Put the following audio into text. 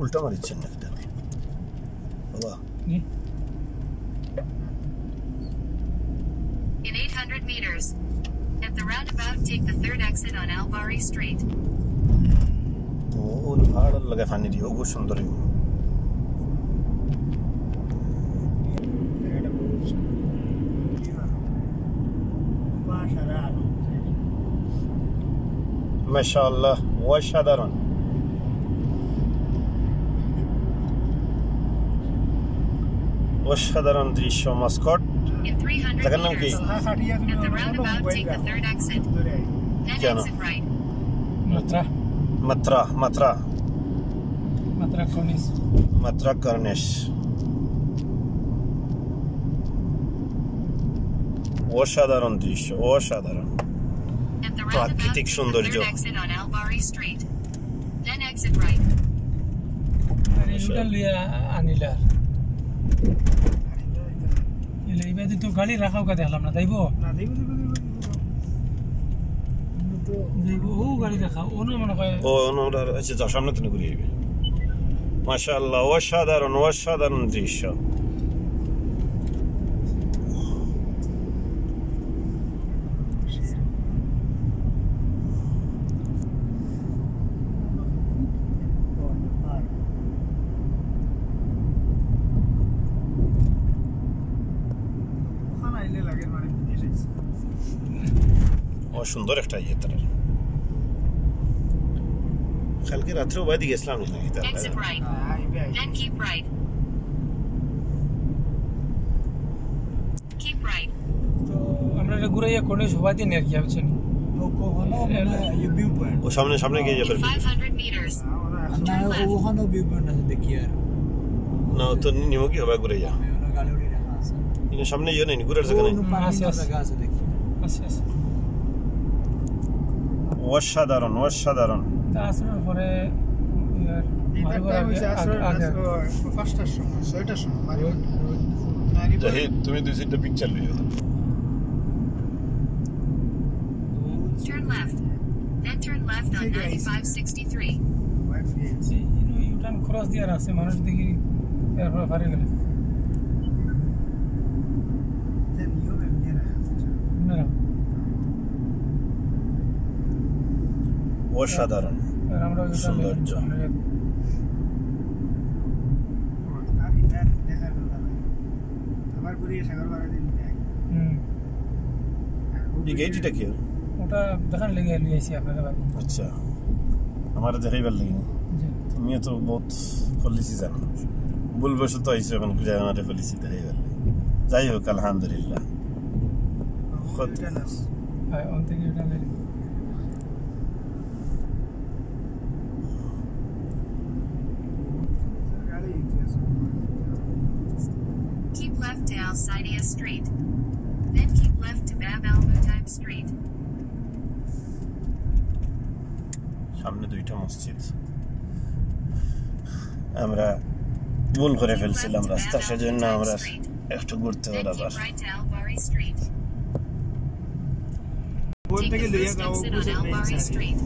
উল্টা মারিচ্ছেন না এটা বাবা In 800 meters, at the roundabout, take the third exit on Albari Street. Oh, hard lagay fani di. Oh, sundar hai. MashaAllah, washadaran. Washadaran drisho mascot. In 300 Takan nam ki? meters, at the roundabout, take the third exit. Then Kya naam? exit right. Matra Cornish. অসাধারণ দৃশ্য অসাধারণ At the প্রাকৃতিক roundabout, সৌন্দর্য third exit on Albari Street. Then exit right. আনিলা এবার তো গাড়ি রাখাও কা দেখলাম না তাইবো না দেইবো ও গাড়ি রাখাও ওনো মনে হয় ও ওনোরা আছে যাও সামনে থেকে ঘুরে যাবে মাশাআল্লাহ অসাধারণ অসাধারণ দৃশ্য সুন্দর একটা ইয়ে তার কালকে রাত্রেও বাইরে গেছিলাম নাকি তার Exit right. Then keep right. Keep right. তো আমরা ঘুরাইয়া কোনে সবাই দিন আর কি আছেন ও সামনে গিয়ে যাবে In 500 meters, না ওখানে ভিউ পয়েন্ট আছে দেখি আর না তো নিমো কি হবে ঘুরে যা গাড়ি ওড়ি রাখা আছে ইনি সামনে ইয়ে নেই ঘুরার জায়গা নেই জায়গা আছে দেখি আচ্ছা অসাধারণ অসাধারণ তা আসরার পরে জাহিদ তুমি দুই সিটটা picture Leo turn left. Then turn left on 9563. U turn cross দিয়ে আছে মানুষ দেখি এরপর পারে গেলে অসাধারণ সৌন্দর্য এই গেটটা কি ওটা দেখান লেগে লিয়েছি আপনাদের বাড়ি আচ্ছা আমার দেখাইবার লাগে তুমি তো বহুত ফলিসি জানো ভুলবশত আইসো এখন জায়গাতে ফলিসি দেখাইবার যাই হোক আলহামদুলিল্লাহ অন থেকে এটা লেগে Keep left to Al Saidia Street. Then keep left to Bab Al Mutaib Street. সামনে দুইটা মসজিদ আমরা ভুল করে ফেলছিলাম রাস্তা সেজন্য আমরা একটু ঘুরতে Then হলো keep আবার right to Albari Street. বলতে Take the গেলে first exit on Albari Street.